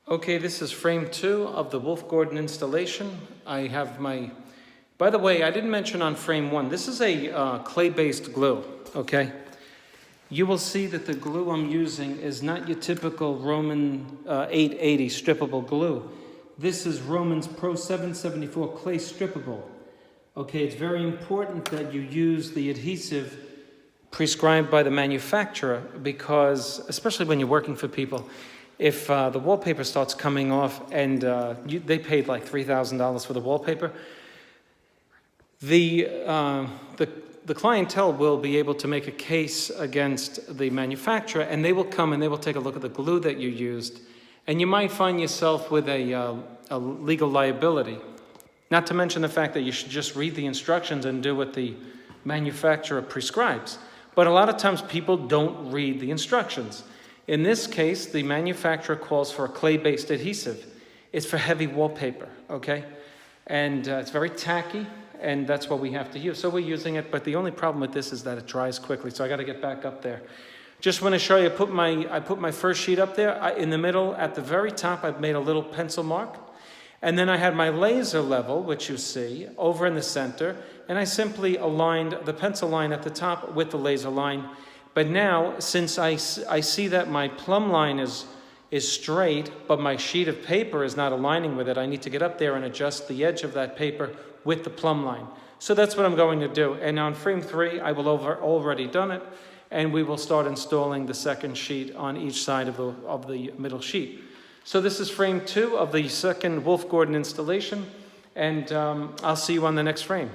Okay, this is frame 2 of the Wolf Gordon installation. I have my, by the way, I didn't mention on frame 1, this is a clay-based glue, okay? You will see that the glue I'm using is not your typical Roman 880 strippable glue. This is Roman's Pro 774 clay strippable. Okay, it's very important that you use the adhesive prescribed by the manufacturer because, especially when you're working for people, if the wallpaper starts coming off and they paid like $3,000 for the wallpaper, the clientele will be able to make a case against the manufacturer, and they will come and they will take a look at the glue that you used, and you might find yourself with a legal liability. Not to mention the fact that you should just read the instructions and do what the manufacturer prescribes. But a lot of times people don't read the instructions. In this case, the manufacturer calls for a clay-based adhesive. It's for heavy wallpaper, okay? And it's very tacky, and that's what we have to use. So we're using it, but the only problem with this is that it dries quickly, so I gotta get back up there. Just want to show you, I put my first sheet up there. In the middle, at the very top, I've made a little pencil mark. And then I had my laser level, which you see, over in the center, and I simply aligned the pencil line at the top with the laser line. But now, since I see that my plumb line is straight, but my sheet of paper is not aligning with it, I need to get up there and adjust the edge of that paper with the plumb line. So that's what I'm going to do. And on frame 3, I will already done it, and we will start installing the second sheet on each side of the middle sheet. So this is frame 2 of the second Wolf Gordon installation, and I'll see you on the next frame.